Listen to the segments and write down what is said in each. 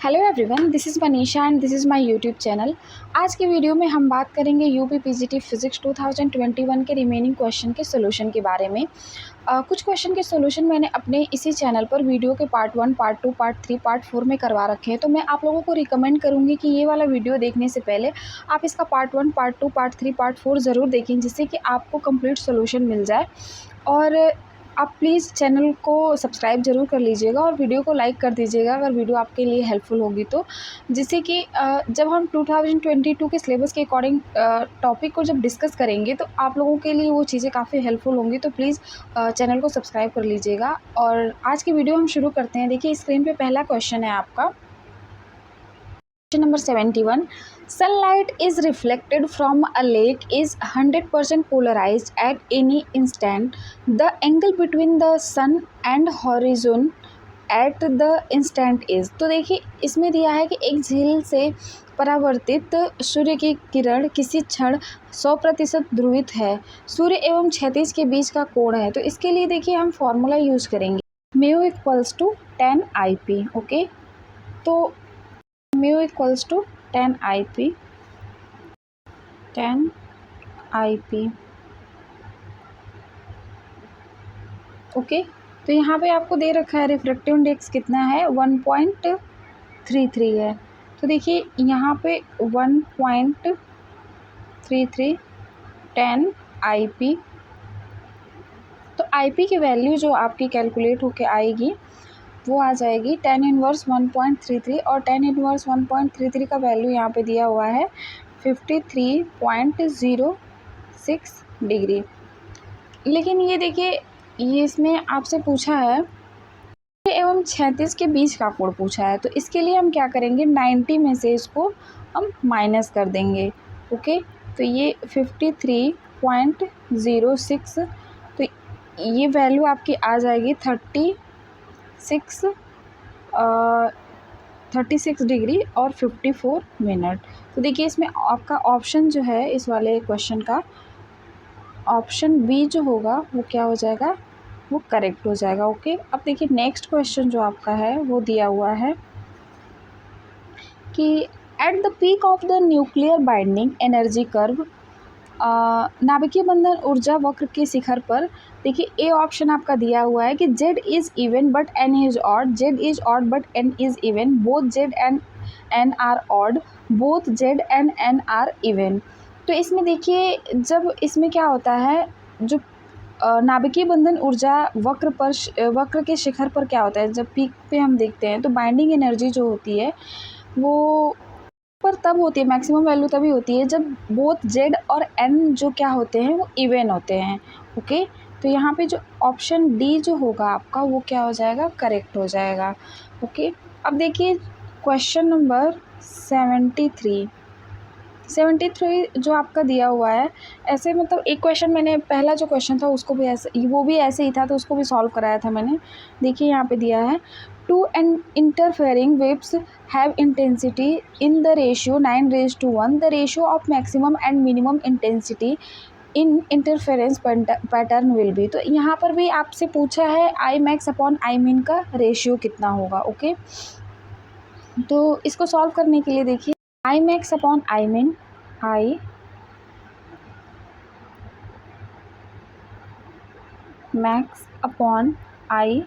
Hello everyone, this is Manisha and this is my YouTube channel. आज की video में हम बात करेंगे यूपी पीजीटी फिजिक्स 2021 के रिमेनिंग क्वेश्चन के सोल्यूशन के बारे में। कुछ क्वेश्चन के सोल्यूशन मैंने अपने इसी चैनल पर वीडियो के पार्ट 1, पार्ट 2, पार्ट 3, पार्ट 4 में करवा रखे हैं। तो मैं आप लोगों को रिकमेंड करूँगी कि ये वाला वीडियो देखने से पहले आप इसका पार्ट 1, पार्ट 2, पार्ट 3, पार्ट 4 ज़रूर देखें, जिससे कि आपको कंप्लीट सोल्यूशन मिल जाए। और आप प्लीज़ चैनल को सब्सक्राइब ज़रूर कर लीजिएगा और वीडियो को लाइक कर दीजिएगा अगर वीडियो आपके लिए हेल्पफुल होगी तो, जिससे कि जब हम 2022 के सिलेबस के अकॉर्डिंग टॉपिक को जब डिस्कस करेंगे तो आप लोगों के लिए वो चीज़ें काफ़ी हेल्पफुल होंगी। तो प्लीज़ चैनल को सब्सक्राइब कर लीजिएगा। और आज की वीडियो हम शुरू करते हैं। देखिए स्क्रीन पे पहला क्वेश्चन है आपका, question number 71। Sunlight is reflected from a lake is 100% polarized at any instant. The angle between the sun and horizon at the instant is। तो देखिए इसमें दिया है कि एक झील से परावर्तित सूर्य की किरण किसी क्षण 100% ध्रुवित है। सूर्य एवं क्षैतिज के बीच का कोण है। तो इसके लिए देखिए हम फॉर्मूला यूज़ करेंगे, mu equals to 10 IP। Okay, तो mu equals to 10 IP। Okay, तो यहाँ पे आपको दे रखा है रिफ्रैक्टिव इंडेक्स कितना है, 1.33 है। तो देखिए यहाँ पे 1.33 10 IP। तो IP की वैल्यू जो आपकी कैलकुलेट होके आएगी वो आ जाएगी 10 इनवर्स 1.33, और 10 इनवर्स 1.33 का वैल्यू यहाँ पे दिया हुआ है 53.06 डिग्री। लेकिन ये देखिए ये इसमें आपसे पूछा है एवं 36 के बीच का कोण पूछा है। तो इसके लिए हम क्या करेंगे, 90 में से इसको हम माइनस कर देंगे। ओके, तो ये 53.06, तो ये वैल्यू आपकी आ जाएगी 36 डिग्री और 54 मिनट। तो देखिए इसमें आपका ऑप्शन जो है इस वाले क्वेश्चन का ऑप्शन बी जो होगा वो क्या हो जाएगा, वो करेक्ट हो जाएगा। ओके, अब देखिए नेक्स्ट क्वेश्चन जो आपका है वो दिया हुआ है कि at the peak of the nuclear binding energy curve, नाभिकीय बंधन ऊर्जा वक्र के शिखर पर, देखिए ए ऑप्शन आपका दिया हुआ है कि Z is even but N is odd, Z is odd but N is even, both Z and N are odd, both Z and N are even. तो इसमें देखिए जब इसमें क्या होता है, जो नाभिकीय बंधन ऊर्जा वक्र के शिखर पर क्या होता है, जब पीक पे हम देखते हैं तो बाइंडिंग एनर्जी जो होती है वो पर तब होती है, मैक्सिमम वैल्यू तभी होती है जब बोथ Z और N जो क्या होते हैं वो इवन होते हैं। ओके, तो यहाँ पे जो ऑप्शन डी जो होगा आपका वो क्या हो जाएगा, करेक्ट हो जाएगा। ओके, अब देखिए क्वेश्चन नंबर 73 जो आपका दिया हुआ है, ऐसे मतलब एक क्वेश्चन मैंने पहला जो क्वेश्चन था उसको भी ऐसे, वो भी ऐसे ही था तो उसको भी सॉल्व कराया था मैंने। देखिए यहाँ पे दिया है 2 interfering waves have intensity in the ratio 9:1. The ratio of maximum and minimum intensity in interference pattern will be। तो यहाँ पर भी आपसे पूछा है आई मैक्स अपॉन आई मिन का रेशियो कितना होगा। ओके, तो इसको सॉल्व करने के लिए देखिए आई मैक्स अपॉन आई मिन, I max upon I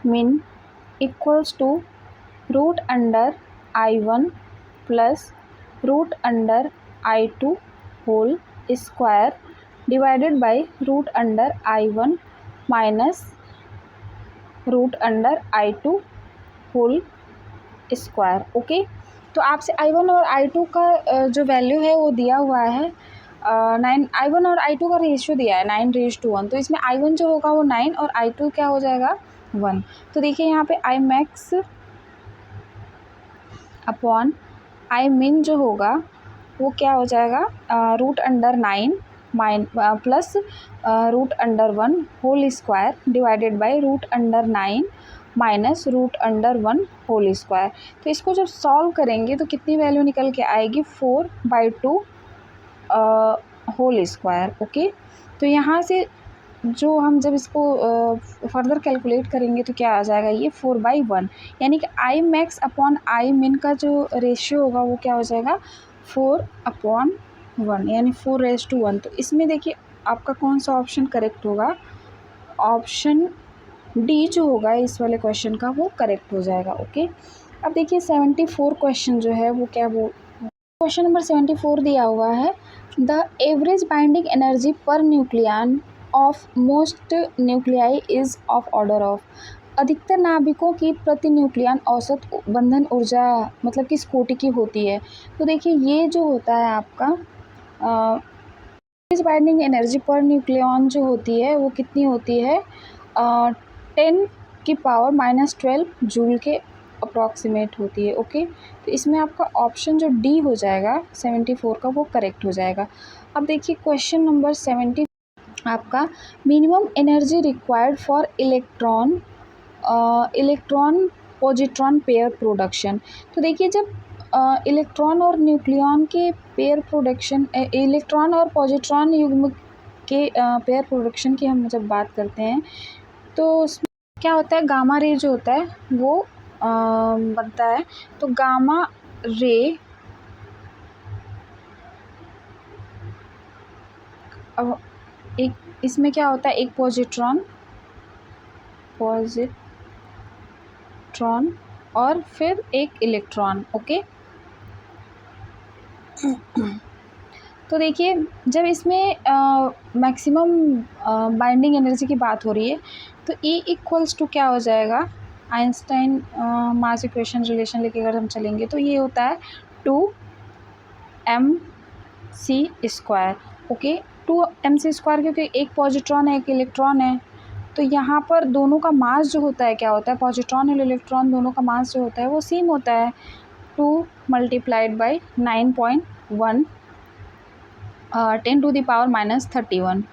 min equals to root under I1 plus root under I2 whole square divided by root under I1 minus root under I2 whole square. Okay, तो आपसे I1 और I2 का जो value है वो दिया हुआ है 9, I1 और I2 का रेशियो दिया है 9:1। तो इसमें I1 जो होगा वो 9 और I2 क्या हो जाएगा 1। तो देखिए यहाँ पे आई मैक्स अपॉन आई मिन जो होगा वो क्या हो जाएगा, root under 9 plus root under 1 whole square divided by root under 9 minus root under 1 whole square. तो इसको जब सॉल्व करेंगे तो कितनी वैल्यू निकल के आएगी, 4/2 होल स्क्वायर। ओके, तो यहाँ से जो हम जब इसको फर्दर कैलकुलेट करेंगे तो क्या आ जाएगा, ये 4/1, यानी कि आई मैक्स अपॉन आई मिन का जो रेशियो होगा वो क्या हो जाएगा 4/1, यानी 4:1। तो इसमें देखिए आपका कौन सा ऑप्शन करेक्ट होगा, ऑप्शन डी जो होगा इस वाले क्वेश्चन का वो करेक्ट हो जाएगा। ओके, अब देखिए 74 क्वेश्चन जो है वो क्या, वो क्वेश्चन नंबर 74 दिया हुआ है, the average binding energy per nucleon of most nuclei is of order of, अधिकतर नाभिकों की प्रति न्यूक्लियन औसत बंधन ऊर्जा मतलब किस कोटि की होती है। तो देखिए ये जो होता है आपका average binding energy per nucleon जो होती है वो कितनी होती है, 10⁻⁻12 जूल के अप्रॉक्सीमेट होती है। ओके, तो इसमें आपका ऑप्शन जो डी हो जाएगा 74 का वो करेक्ट हो जाएगा। अब देखिए क्वेश्चन नंबर 70 आपका, minimum energy required for electron positron pair production. तो देखिए जब इलेक्ट्रॉन और न्यूक्लियन के पेयर प्रोडक्शन, इलेक्ट्रॉन और पॉजिट्रॉन युग्म के पेयर प्रोडक्शन की हम जब बात करते हैं तो उसमें क्या होता है, गामा रे जो होता है वो बनता है। तो गामा रे अब एक इसमें क्या होता है, एक पॉजिट्रॉन और फिर एक इलेक्ट्रॉन। ओके, तो देखिए जब इसमें मैक्सिमम बाइंडिंग एनर्जी की बात हो रही है तो E इक्वल्स टू क्या हो जाएगा, आइंस्टाइन मास इक्वेशन रिलेशन लेके अगर हम चलेंगे तो ये होता है 2mc²। ओके, 2mc², क्योंकि एक पॉजिट्रॉन है एक इलेक्ट्रॉन है, तो यहाँ पर दोनों का मास जो होता है क्या होता है, पॉजिट्रॉन और इलेक्ट्रॉन दोनों का मास जो होता है वो सेम होता है, 2 × 9.1 10⁻31।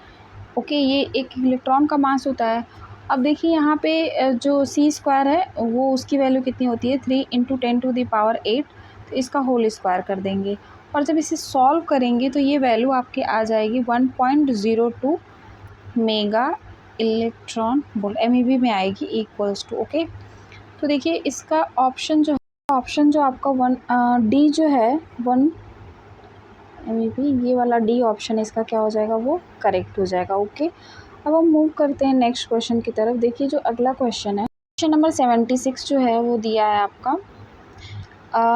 ओके, ये एक इलेक्ट्रॉन का मास होता है। अब देखिए यहाँ पे जो c² है वो उसकी वैल्यू कितनी होती है, 3 × 10⁸, तो इसका होल स्क्वायर कर देंगे और जब इसे सॉल्व करेंगे तो ये वैल्यू आपके आ जाएगी 1.02 मेगा इलेक्ट्रॉन वोल्ट, MEV में आएगी इक्वल्स टू। ओके, तो देखिए इसका ऑप्शन जो आपका डी जो है 1 MEV, ये वाला डी ऑप्शन इसका क्या हो जाएगा, वो करेक्ट हो जाएगा। ओके, अब हम मूव करते हैं नेक्स्ट क्वेश्चन की तरफ। देखिए जो अगला क्वेश्चन है, क्वेश्चन नंबर 76 जो है वो दिया है आपका,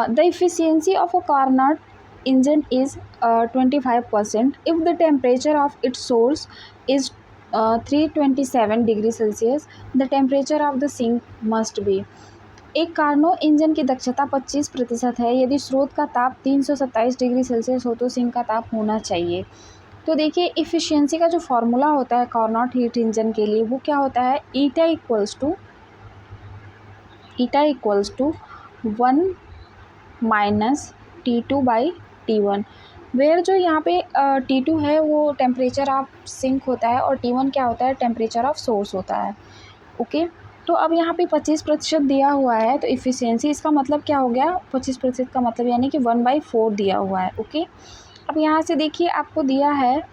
the efficiency of a Carnot engine is 25% if the temperature of its source is 327 degree Celsius, the temperature of the sink must be. एक कार्नो इंजन की दक्षता 25% है, यदि स्रोत का ताप 327 डिग्री सेल्सियस हो तो सिंक का ताप होना चाहिए। तो देखिए इफ़िशियंसी का जो फार्मूला होता है कार्नोट हीट इंजन के लिए वो क्या होता है, eta equals to 1 minus T2/T1, where जो यहाँ पे T2 है वो टेम्परेचर ऑफ सिंक होता है और T1 क्या होता है, टेम्परेचर ऑफ सोर्स होता है। ओके, तो अब यहाँ पे 25% दिया हुआ है, तो इफ़िशियंसी इसका मतलब क्या हो गया, 25% का मतलब यानी कि 1/4 दिया हुआ है। ओके, अब यहाँ से देखिए आपको दिया है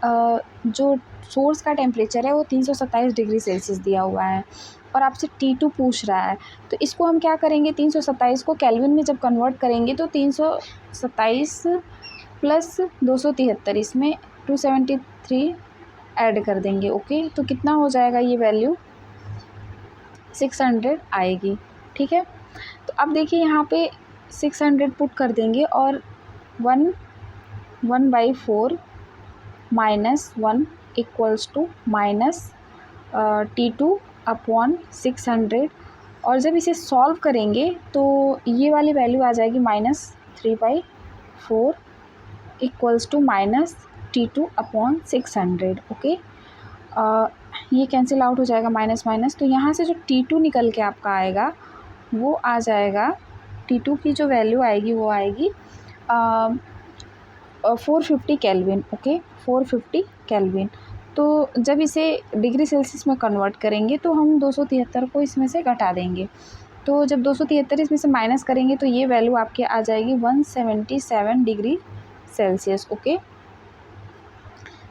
जो सोर्स का टेम्परेचर है वो 327 डिग्री सेल्सियस दिया हुआ है और आपसे T2 पूछ रहा है, तो इसको हम क्या करेंगे, 327 को केल्विन में जब कन्वर्ट करेंगे तो 327 प्लस 273, इसमें 273 ऐड कर देंगे। ओके, तो कितना हो जाएगा, ये वैल्यू 600 आएगी। ठीक है, तो अब देखिए यहाँ पे 600 पुट कर देंगे और 1/4 minus 1 equals to minus T2/600, और जब इसे सॉल्व करेंगे तो ये वाली वैल्यू आ जाएगी -3/4 equals to minus T2/600। Okay, ये कैंसिल आउट हो जाएगा माइनस माइनस, तो यहाँ से जो T2 निकल के आपका आएगा वो आ जाएगा, T2 की जो वैल्यू आएगी वो आएगी 450 केल्विन। Okay, 450 kelvin. तो जब इसे डिग्री सेल्सियस में कन्वर्ट करेंगे तो हम 273 को इसमें से घटा देंगे, तो जब 273 इसमें से माइनस करेंगे तो ये वैल्यू आपके आ जाएगी 177 डिग्री सेल्सियस। ओके,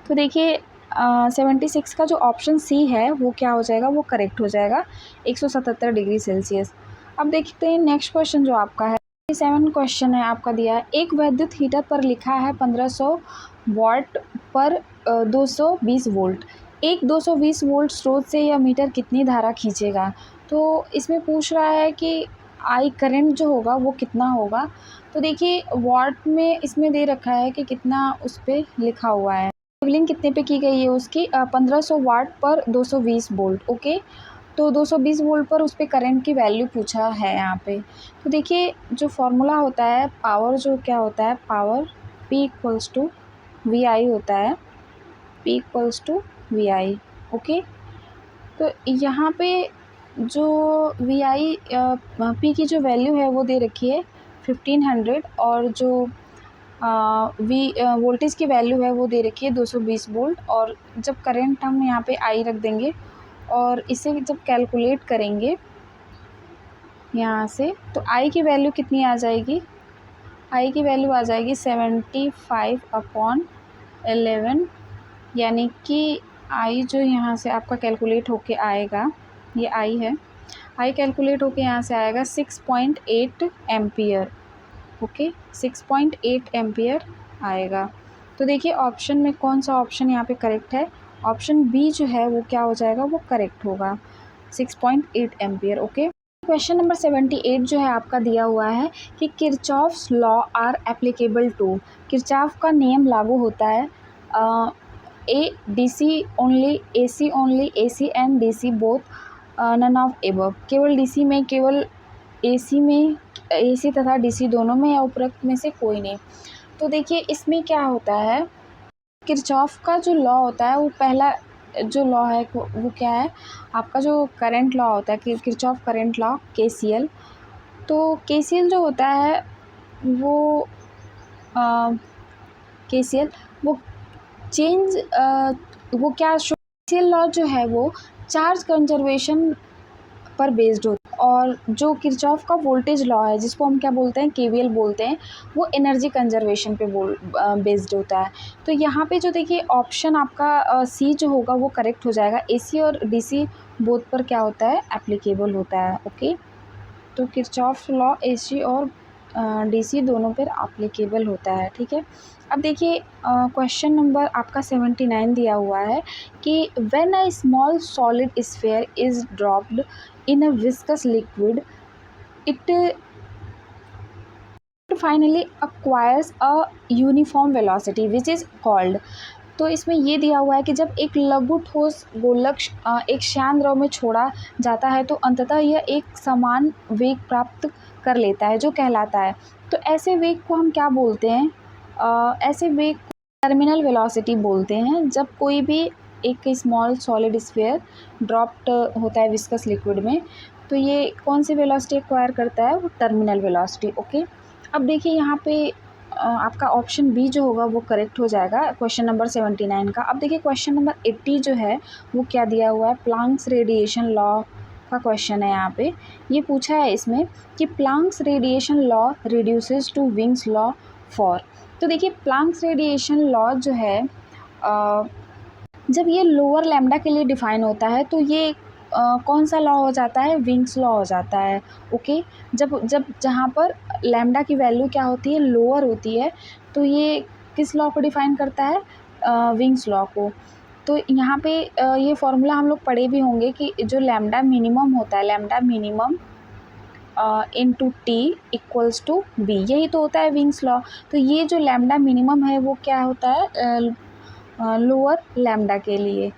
तो देखिए 76 का जो ऑप्शन सी है वो क्या हो जाएगा, वो करेक्ट हो जाएगा, 177 डिग्री सेल्सियस। अब देखते हैं नेक्स्ट क्वेश्चन जो आपका है। 7 क्वेश्चन है आपका दिया है, एक विद्युत हीटर पर लिखा है 1500 वाट पर 220 वोल्ट। एक 220 वोल्ट स्रोत से यह मीटर कितनी धारा खींचेगा। तो इसमें पूछ रहा है कि आई करंट जो होगा वो कितना होगा। तो देखिए वाट में इसमें दे रखा है कि कितना उस पर लिखा हुआ है। लेवलिंग कितने पे की गई है उसकी, 1500 वाट पर 220 वोल्ट। ओके, तो 220 वोल्ट पर उस पर करंट की वैल्यू पूछा है यहाँ पे। तो देखिए जो फॉर्मूला होता है पावर, जो क्या होता है power, P equals to V I होता है, P equals to V I. Okay, तो यहाँ पे जो वी आई पी की जो वैल्यू है वो दे रखी है 1500, और जो वी वोल्टेज की वैल्यू है वो दे रखी है 220 वोल्ट। और जब करंट हम यहाँ पे आई रख देंगे और इसे जब कैलकुलेट करेंगे यहाँ से, तो आई की वैल्यू कितनी आ जाएगी, आई की वैल्यू आ जाएगी 75/11, यानी कि आई जो यहाँ से आपका कैलकुलेट होके आएगा, ये आई है, आई कैलकुलेट होके यहाँ से आएगा 6.8 एम्पियर। ओके, 6.8 एम्पियर आएगा। तो देखिए ऑप्शन में कौन सा ऑप्शन यहाँ पे करेक्ट है, ऑप्शन बी जो है वो क्या हो जाएगा, वो करेक्ट होगा, 6.8 एम्पियर। ओके, क्वेश्चन नंबर 78 जो है आपका दिया हुआ है कि Kirchhoff's law are applicable to, Kirchhoff का नियम लागू होता है A DC only, AC only, AC and DC both, none of above, केवल डीसी में, केवल एसी में, एसी तथा डीसी दोनों में, या उपरोक्त में से कोई नहीं। तो देखिए इसमें क्या होता है, किरचॉफ का जो लॉ होता है वो पहला जो लॉ है वो क्या है, आपका जो करंट लॉ होता है कि किरचॉफ करंट लॉ केसीएल। तो केसीएल जो होता है वो केसीएल वो चेंज वो क्या, केसीएल लॉ जो है वो चार्ज कंजर्वेशन पर बेस्ड होता है, और जो किरचॉफ का वोल्टेज लॉ है जिसको हम क्या बोलते हैं, केवीएल बोलते हैं, वो एनर्जी कंजर्वेशन पे बेस्ड होता है। तो यहाँ पे जो देखिए ऑप्शन आपका सी जो होगा वो करेक्ट हो जाएगा, एसी और डीसी बोथ पर क्या होता है, एप्लीकेबल होता है। ओके, तो किरचॉफ लॉ एसी और डीसी दोनों पर एप्लीकेबल होता है। ठीक है, अब देखिए क्वेश्चन नंबर आपका 79 दिया हुआ है कि when a small solid sphere is dropped in a viscous liquid, it finally acquires a uniform velocity which is called। तो इसमें ये दिया हुआ है कि जब एक लघु ठोस गोलक एक श्यान द्रव में छोड़ा जाता है तो अंततः यह एक समान वेग प्राप्त कर लेता है जो कहलाता है। तो ऐसे वेग को हम क्या बोलते हैं, ऐसे वेग को टर्मिनल वेलोसिटी बोलते हैं। जब कोई भी एक स्मॉल सॉलिड स्फीयर ड्रॉप्ड होता है विस्कस लिक्विड में, तो ये कौन सी वेलोसिटी एक्वायर करता है, वो टर्मिनल वेलोसिटी। ओके, अब देखिए यहाँ पे आपका ऑप्शन बी जो होगा वो करेक्ट हो जाएगा क्वेश्चन नंबर 79 का। अब देखिए क्वेश्चन नंबर 80 जो है वो क्या दिया हुआ है, प्लांक्स रेडिएशन लॉ का क्वेश्चन है। यहाँ पे ये पूछा है इसमें कि Planck's radiation law reduces to Wien's law for. तो देखिए प्लांक्स रेडिएशन लॉ जो है जब ये लोअर लैम्डा के लिए डिफ़ाइन होता है तो ये कौन सा लॉ हो जाता है, विंग्स लॉ हो जाता है। ओके, जब जब जहाँ पर लैम्डा की वैल्यू क्या होती है, लोअर होती है, तो ये किस लॉ को डिफ़ाइन करता है, विंग्स लॉ को। तो यहाँ पे ये फॉर्मूला हम लोग पढ़े भी होंगे कि जो लैम्डा मिनिमम होता है, lambda minimum into T equals to B, यही तो होता है विंग्स लॉ। तो ये जो लैम्डा मिनिमम है वो क्या होता है, लोअर लैम्डा के लिए।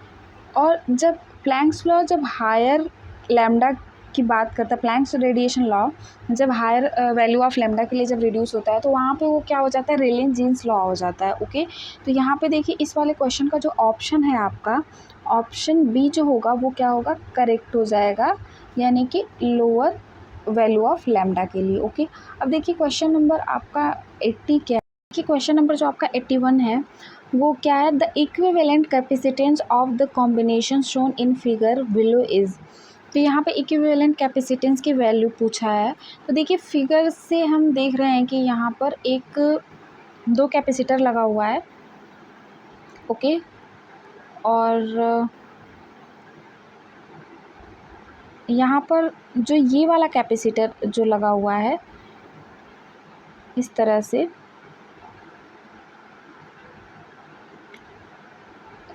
और जब प्लैंक्स लॉ जब हायर लैम्डा की बात करता है, प्लैंक्स रेडिएशन लॉ जब हायर वैल्यू ऑफ लैम्डा के लिए जब रिड्यूस होता है तो वहाँ पे वो क्या हो जाता है, रेले जीन्स लॉ हो जाता है। ओके, तो यहाँ पे देखिए इस वाले क्वेश्चन का जो ऑप्शन है आपका, ऑप्शन बी जो होगा वो क्या होगा, करेक्ट हो जाएगा, यानी कि लोअर वैल्यू ऑफ लैम्डा के लिए। ओके, अब देखिए क्वेश्चन नंबर आपका 80 क्या है, कि क्वेश्चन नंबर जो आपका 81 है वो क्या है, the equivalent capacitance of the combination shown in figure below is. तो यहाँ पे इक्विवेलेंट कैपेसिटेंस की वैल्यू पूछा है। तो देखिए फिगर से हम देख रहे हैं कि यहाँ पर एक 2 कैपेसिटर लगा हुआ है। ओके, और यहाँ पर जो ये वाला कैपेसिटर जो लगा हुआ है इस तरह से,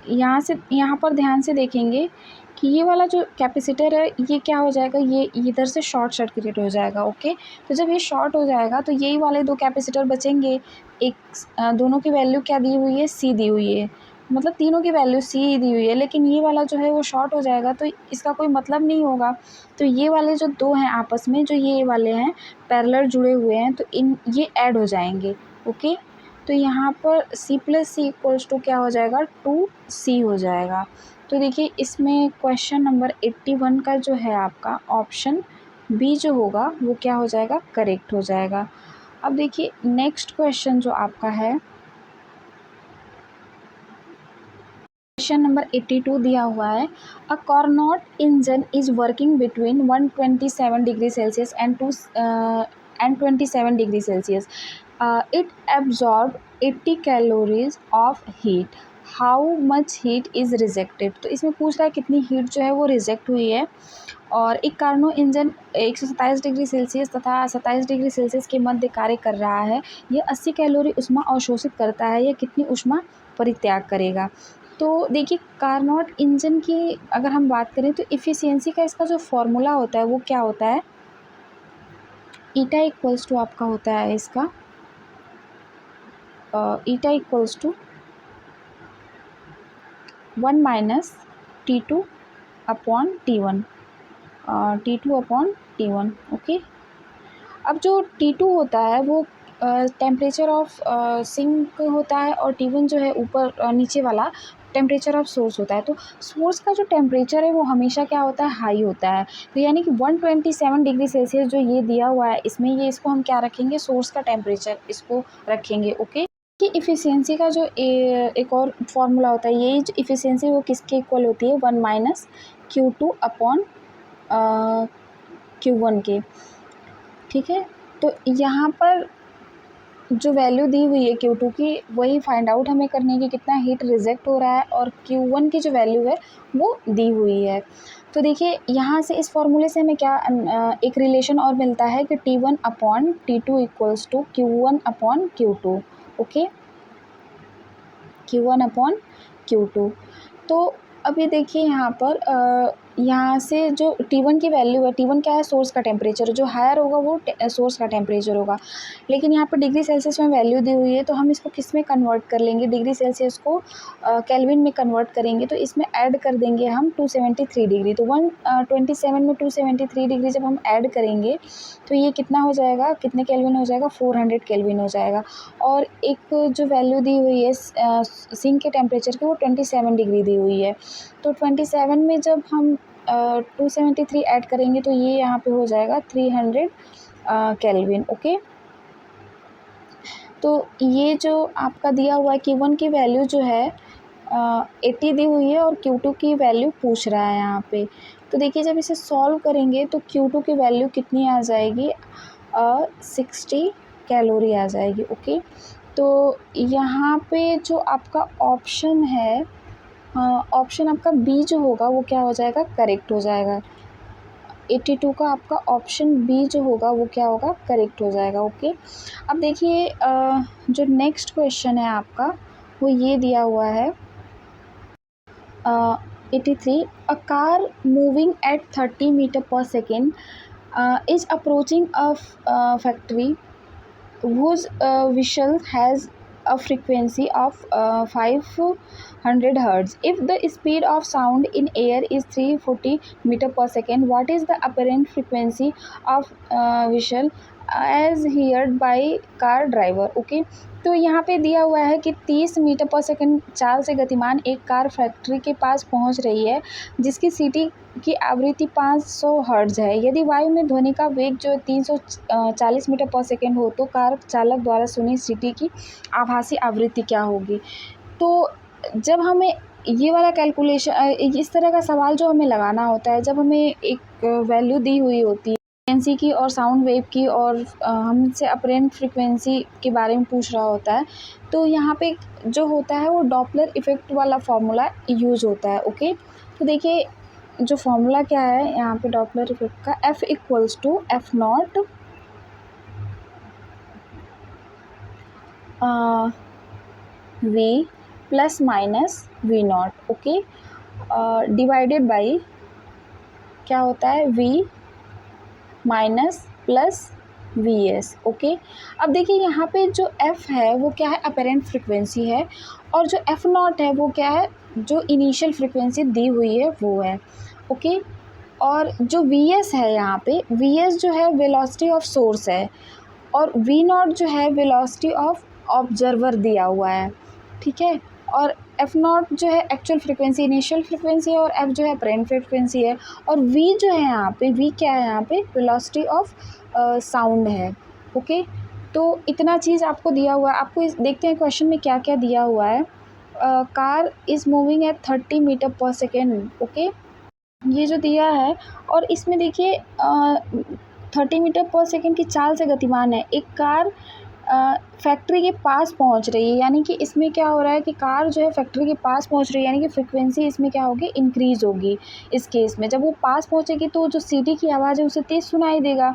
यहाँ पर ध्यान से देखेंगे कि ये वाला जो कैपेसिटर है ये क्या हो जाएगा, ये इधर से शॉर्ट सर्किट हो जाएगा। ओके, तो जब ये शॉर्ट हो जाएगा तो यही वाले दो कैपेसिटर बचेंगे। एक दोनों की वैल्यू क्या दी हुई है, सी दी हुई है, मतलब तीनों की वैल्यू सी दी हुई है, लेकिन ये वाला जो है वो शॉर्ट हो जाएगा तो इसका कोई मतलब नहीं होगा। तो ये वाले जो दो हैं आपस में, जो ये वाले हैं पैरेलल जुड़े हुए हैं, तो ये ऐड हो जाएंगे। ओके, तो यहाँ पर C plus C equals to क्या हो जाएगा, 2C हो जाएगा। तो देखिए इसमें क्वेश्चन नंबर 81 का जो है आपका ऑप्शन बी जो होगा वो क्या हो जाएगा, करेक्ट हो जाएगा। अब देखिए नेक्स्ट क्वेश्चन जो आपका है, क्वेश्चन नंबर 82 दिया हुआ है, a Carnot engine is working between 127 degree Celsius and 27 degree Celsius. It absorbed 80 calories of heat. How much heat is rejected? तो इसमें पूछ रहा है कितनी हीट जो है वो रिजेक्ट हुई है। और एक कार्नो इंजन 127 डिग्री सेल्सियस तथा 27 डिग्री सेल्सियस के मध्य कार्य कर रहा है। यह 80 कैलोरी ऊष्मा अवशोषित करता है। यह कितनी ऊष्मा परित्याग करेगा? तो देखिए कार्नोट इंजन की अगर हम बात करें तो इफ़िशियंसी का इसका जो फॉर्मूला होता है वो क्या होता है, ईटा इक्वल्स टू आपका होता है इसका eta equals to 1 minus T2 upon T1, T2 upon T1। Okay, अब जो T2 होता है वो टेम्परेचर ऑफ सिंक होता है और T1 जो है ऊपर नीचे वाला टेम्परेचर ऑफ सोर्स होता है। तो सोर्स का जो टेम्परेचर है वो हमेशा क्या होता है, हाई होता है। तो यानी कि 127 डिग्री सेल्सियस जो ये दिया हुआ है इसमें, ये इसको हम क्या रखेंगे, सोर्स का टेम्परेचर इसको रखेंगे। ओके, कि इफ़िशियंसी का जो एक और फार्मूला होता है, यही जो इफ़िशियंसी वो किसके इक्वल होती है, 1 माइनस Q2 अपॉन Q1 के। ठीक है, तो यहाँ पर जो वैल्यू दी हुई है Q2 की वही फाइंड आउट हमें करनी है कि कितना हीट रिजेक्ट हो रहा है, और Q1 की जो वैल्यू है वो दी हुई है। तो देखिए यहाँ से इस फॉर्मूले से हमें क्या एक रिलेशन और मिलता है कि T1 upon T2 equals to Q1 upon Q2। Okay, Q1 upon Q2। तो अभी देखिए यहाँ पर यहाँ से जो T1 की वैल्यू है, T1 क्या है, सोर्स का टेम्परेचर, जो हायर होगा वो सोर्स का टेम्परेचर होगा। लेकिन यहाँ पर डिग्री सेल्सियस में वैल्यू दी हुई है, तो हम इसको किस में कन्वर्ट कर लेंगे, डिग्री सेल्सियस को केल्विन में कन्वर्ट करेंगे। तो इसमें ऐड कर देंगे हम 273 डिग्री। तो 127 में 273 डिग्री जब हम ऐड करेंगे तो ये कितना हो जाएगा, कितने केल्विन हो जाएगा, 400 केल्विन हो जाएगा। और एक जो वैल्यू दी हुई है सिंक के टेम्परेचर की वो 27 डिग्री दी हुई है। तो 27 में जब हम 273 ऐड करेंगे तो ये यहाँ पे हो जाएगा 300 केल्विन। ओके, तो ये जो आपका दिया हुआ है Q1 की वैल्यू जो है 80 दी हुई है, और Q2 की वैल्यू पूछ रहा है यहाँ पे। तो देखिए जब इसे सॉल्व करेंगे तो Q2 की वैल्यू कितनी आ जाएगी, 60 कैलोरी आ जाएगी। ओके, तो यहाँ पे जो आपका ऑप्शन है, ऑप्शन आपका बी जो होगा वो क्या हो जाएगा, करेक्ट हो जाएगा। 82 का आपका ऑप्शन बी जो होगा वो क्या होगा, करेक्ट हो जाएगा। ओके, अब देखिए जो नेक्स्ट क्वेश्चन है आपका वो ये दिया हुआ है 83, a car moving at 30 metre per second is approaching a factory whose whistle has a frequency of 500 hertz. If the speed of sound in air is 340 meter per second, what is the apparent frequency of whistle as heard by car driver? Okay, तो यहाँ पे दिया हुआ है कि 30 metre पर second चाल से गतिमान एक कार फैक्ट्री के पास पहुँच रही है जिसकी सीटी की आवृत्ति 500 हर्ट्ज है। यदि वायु में ध्वनि का वेग जो 340 मीटर पर सेकेंड हो तो कार चालक द्वारा सुनी सीटी की आभासी आवृत्ति क्या होगी। तो जब हमें ये वाला कैलकुलेशन, इस तरह का सवाल जो हमें लगाना होता है, जब हमें एक वैल्यू दी हुई होती है फ्रीक्वेंसी की और साउंड वेव की और हमसे अपरेंट फ्रीक्वेंसी के बारे में पूछ रहा होता है, तो यहाँ पे जो होता है वो डॉपलर इफ़ेक्ट वाला फार्मूला यूज़ होता है। ओके, तो देखिए जो फार्मूला क्या है यहाँ पे डॉपलर इफ़ेक्ट का, F equals to F naught V plus minus V naught. Okay, divided by क्या होता है V minus plus V S. ओके, अब देखिए यहाँ पे जो एफ़ है वो क्या है, अपेरेंट फ्रिक्वेंसी है, और जो एफ़ नॉट है वो क्या है, जो इनिशियल फ्रिक्वेंसी दी हुई है वो है। ओके, और जो वी एस है यहाँ पे, वी एस जो है वेलोसिटी ऑफ सोर्स है, और वी नॉट जो है वेलोसिटी ऑफ ऑब्जर्वर दिया हुआ है। ठीक है, और एफ नॉट जो है एक्चुअल फ्रिक्वेंसी इनिशियल फ्रिक्वेंसी है, और एफ जो है अपरेंट फ्रिक्वेंसी है, और वी जो है यहाँ पे, वी क्या है यहाँ पे, वेलोसिटी ऑफ साउंड है। ओके, तो इतना चीज़ आपको दिया हुआ है। आपको देखते हैं क्वेश्चन में क्या क्या दिया हुआ है। Car is moving at 30 metre per second. Okay, ये जो दिया है, और इसमें देखिए 30 मीटर पर सेकेंड की चाल से गतिमान है। एक कार फैक्ट्री के पास पहुंच रही है, यानी कि इसमें क्या हो रहा है कि कार जो है फैक्ट्री के पास पहुंच रही है, यानी कि फ्रिक्वेंसी इसमें क्या होगी, इंक्रीज़ होगी। इस केस में जब वो पास पहुंचेगी तो जो सीटी की आवाज़ है उसे तेज़ सुनाई देगा।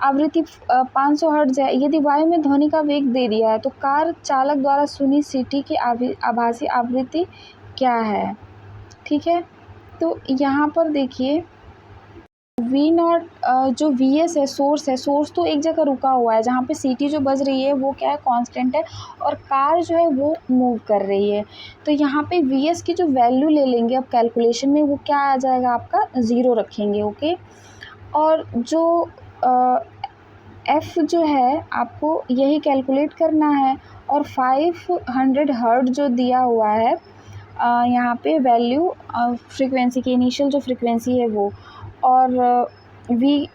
आवृत्ति 500 हर्ट्ज़ है। यदि वायु में ध्वनि का वेग दे दिया है तो कार चालक द्वारा सुनी सीटी की आभासी आवृत्ति क्या है। ठीक है, तो यहाँ पर देखिए वी नॉट जो वी एस है, सोर्स तो एक जगह रुका हुआ है, जहाँ पे सीटी जो बज रही है वो क्या है, कांस्टेंट है, और कार जो है वो मूव कर रही है। तो यहाँ पे वी एस की जो वैल्यू ले लेंगे अब कैलकुलेशन में, वो क्या आ जाएगा आपका, 0 रखेंगे। ओके, और जो एफ़ जो है आपको यही कैलकुलेट करना है, और 500 हर्ट्ज़ जो दिया हुआ है यहाँ पे वैल्यू फ्रीक्वेंसी की, इनिशियल जो फ्रीक्वेंसी है वो, और वी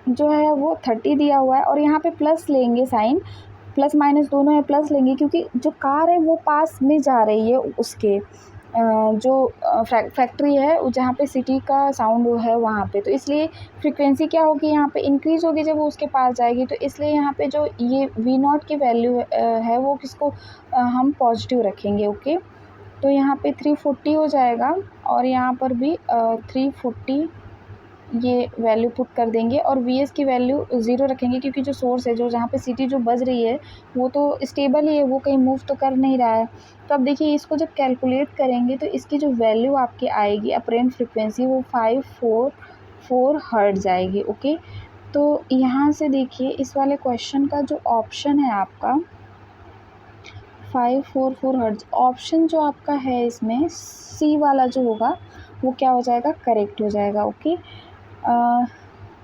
जो है वो 30 दिया हुआ है, और यहाँ पे प्लस लेंगे साइन, प्लस माइनस दोनों है, प्लस लेंगे क्योंकि जो कार है वो पास में जा रही है उसके जो फैक्ट्री है जहाँ पे सिटी का साउंड है वहाँ पे, तो इसलिए फ्रीक्वेंसी क्या होगी यहाँ पे, इंक्रीज़ होगी जब वो उसके पास जाएगी। तो इसलिए यहाँ पे जो ये वी नॉट की वैल्यू है वो किसको हम पॉजिटिव रखेंगे। ओके, तो यहाँ पे 340 हो जाएगा, और यहाँ पर भी 340 ये वैल्यू पुट कर देंगे, और वी एस की वैल्यू 0 रखेंगे क्योंकि जो सोर्स है, जो जहाँ पे सीटी जो बज रही है वो तो स्टेबल ही है, वो कहीं मूव तो कर नहीं रहा है। तो अब देखिए इसको जब कैलकुलेट करेंगे तो इसकी जो वैल्यू आपकी आएगी अपरेंट फ्रिक्वेंसी, वो 544 हर्ट्ज़ आएगी। ओके, तो यहाँ से देखिए इस वाले क्वेश्चन का जो ऑप्शन है आपका 544 हर्ट्ज़, ऑप्शन जो आपका है इसमें सी वाला जो होगा वो क्या हो जाएगा, करेक्ट हो जाएगा। ओके,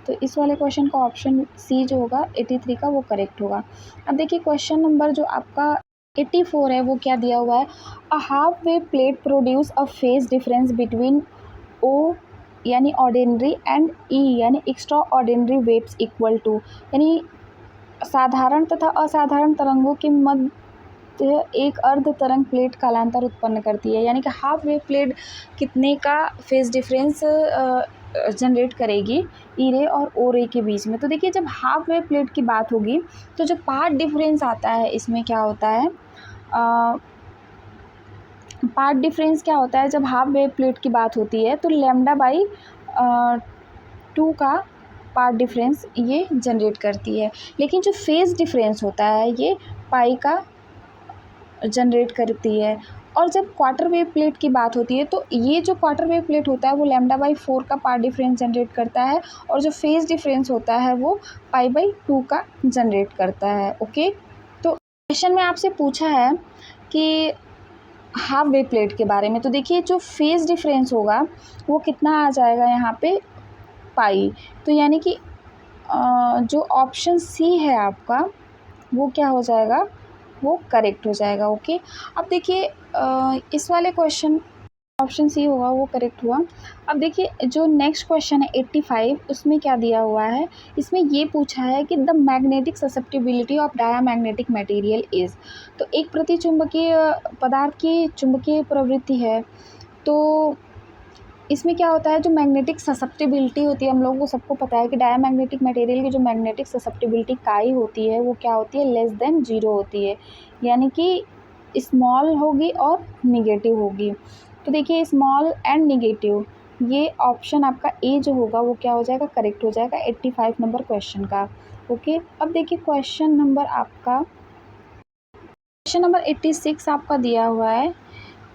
तो इस वाले क्वेश्चन का ऑप्शन सी जो होगा 83 का वो करेक्ट होगा। अब देखिए क्वेश्चन नंबर जो आपका 84 है वो क्या दिया हुआ है, a half wave plate produce a phase difference between O यानी ऑर्डिनरी एंड ई यानी extraordinary waves equal to, यानी साधारण तथा असाधारण तरंगों के मध्य एक अर्ध तरंग प्लेट कालांतर उत्पन्न करती है, यानी कि हाफ वेव प्लेट कितने का फेज डिफरेंस जनरेट करेगी ई रे और ओ रे के बीच में। तो देखिए जब हाफ वेव प्लेट की बात होगी तो जो पार्ट डिफरेंस आता है इसमें क्या होता है, पार्ट डिफरेंस क्या होता है जब हाफ वेव प्लेट की बात होती है, तो लैम्डा बाई 2 का पार्ट डिफरेंस ये जनरेट करती है। लेकिन जो फेज डिफरेंस होता है ये पाई का जनरेट करती है। और जब क्वार्टर वेव प्लेट की बात होती है तो ये जो क्वार्टर वेव प्लेट होता है वो लैम्डा बाई 4 का पार्ट डिफरेंस जनरेट करता है, और जो फेज डिफरेंस होता है वो पाई बाई 2 का जनरेट करता है। ओके, तो क्वेश्चन में आपसे पूछा है कि हाफ वेव प्लेट के बारे में, तो देखिए जो फेज डिफरेंस होगा वो कितना आ जाएगा यहाँ पे, पाई। तो यानी कि जो ऑप्शन सी है आपका वो क्या हो जाएगा, वो करेक्ट हो जाएगा। ओके, अब देखिए इस वाले क्वेश्चन ऑप्शन सी होगा वो करेक्ट हुआ। अब देखिए जो नेक्स्ट क्वेश्चन है 85, उसमें क्या दिया हुआ है, इसमें ये पूछा है कि the magnetic susceptibility of diamagnetic material is, तो एक प्रतिचुंबकीय पदार्थ की चुंबकीय प्रवृत्ति है, तो इसमें क्या होता है, जो मैग्नेटिक ससेप्टिबिलिटी होती है, हम लोगों को सबको पता है कि डायमैग्नेटिक मटेरियल की जो मैग्नेटिक ससेप्टिबिलिटी काई होती है वो क्या होती है, लेस देन 0 होती है, यानी कि स्मॉल होगी और निगेटिव होगी। तो देखिए स्मॉल एंड निगेटिव, ये ऑप्शन आपका ए जो होगा वो क्या हो जाएगा, करेक्ट हो जाएगा 85 नंबर क्वेश्चन का। ओके, अब देखिए क्वेश्चन नंबर 86 आपका दिया हुआ है